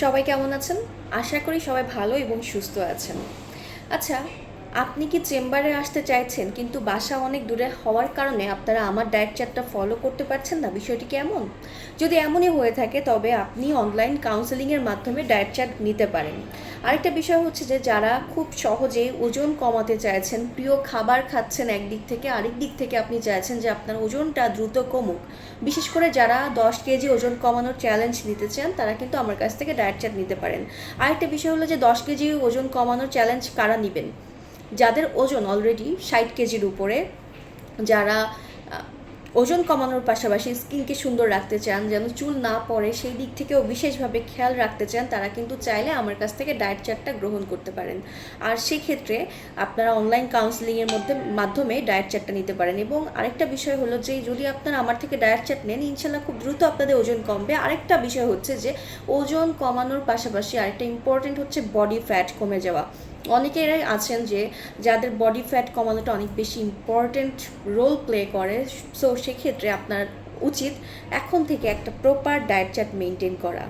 সবাই কেমন আছেন? আশা করি সবাই ভালো এবং সুস্থ আছেন। আচ্ছা, আপনি কি চেম্বারে আসতে চাইছেন কিন্তু বাসা অনেক দূরে হওয়ার কারণে আপনারা আমার ডায়েট চার্টটা ফলো করতে পারছেন না? বিষয়টি কি এমন? যদি এমনই হয়ে থাকে তবে আপনি অনলাইন কাউন্সেলিংয়ের মাধ্যমে ডায়েট চার্ট নিতে পারেন। আরেকটা বিষয় হচ্ছে যে যারা খুব সহজেই ওজন কমাতে চাইছেন, প্রিয় খাবার খাচ্ছেন একদিক থেকে, আরেক দিক থেকে আপনি চাইছেন যে আপনার ওজনটা দ্রুত কমুক। বিশেষ করে যারা 10 কেজি ওজন কমানোর চ্যালেঞ্জ নিতে চান তারা কিন্তু আমার কাছ থেকে ডায়েট চার্ট নিতে পারেন। আরেকটা বিষয় হলো যে 10 কেজি ওজন কমানোর চ্যালেঞ্জ কারা নেবেন? যাদের ওজন অলরেডি 60 কেজির উপরে, যারা ওজন কমানোর পাশাপাশি স্কিনকে সুন্দর রাখতে চান, যেন চুল না পড়ে সেই দিক থেকেও বিশেষভাবে খেয়াল রাখতে চান, তারা কিন্তু চাইলে আমার কাছ থেকে ডায়েট চার্টটা গ্রহণ করতে পারেন। আর সেক্ষেত্রে আপনারা অনলাইন কাউন্সেলিংয়ের মাধ্যমে ডায়েট চার্টটা নিতে পারেন। এবং আরেকটা বিষয় হলো যে যদি আপনারা আমার থেকে ডায়েট চার্ট নেন, ইনশাল্লাহ খুব দ্রুত আপনাদের ওজন কমবে। আরেকটা বিষয় হচ্ছে যে ওজন কমানোর পাশাপাশি আরেকটা ইম্পর্টেন্ট হচ্ছে বডি ফ্যাট কমে যাওয়া। অনেকেরাই আছেন যে যাদের বডি ফ্যাট কমানোটা অনেক বেশি ইম্পর্টেন্ট রোল প্লে করে। সো সেক্ষেত্রে আপনার উচিত এখন থেকে একটা প্রপার ডায়েট চার্ট মেনটেন করা।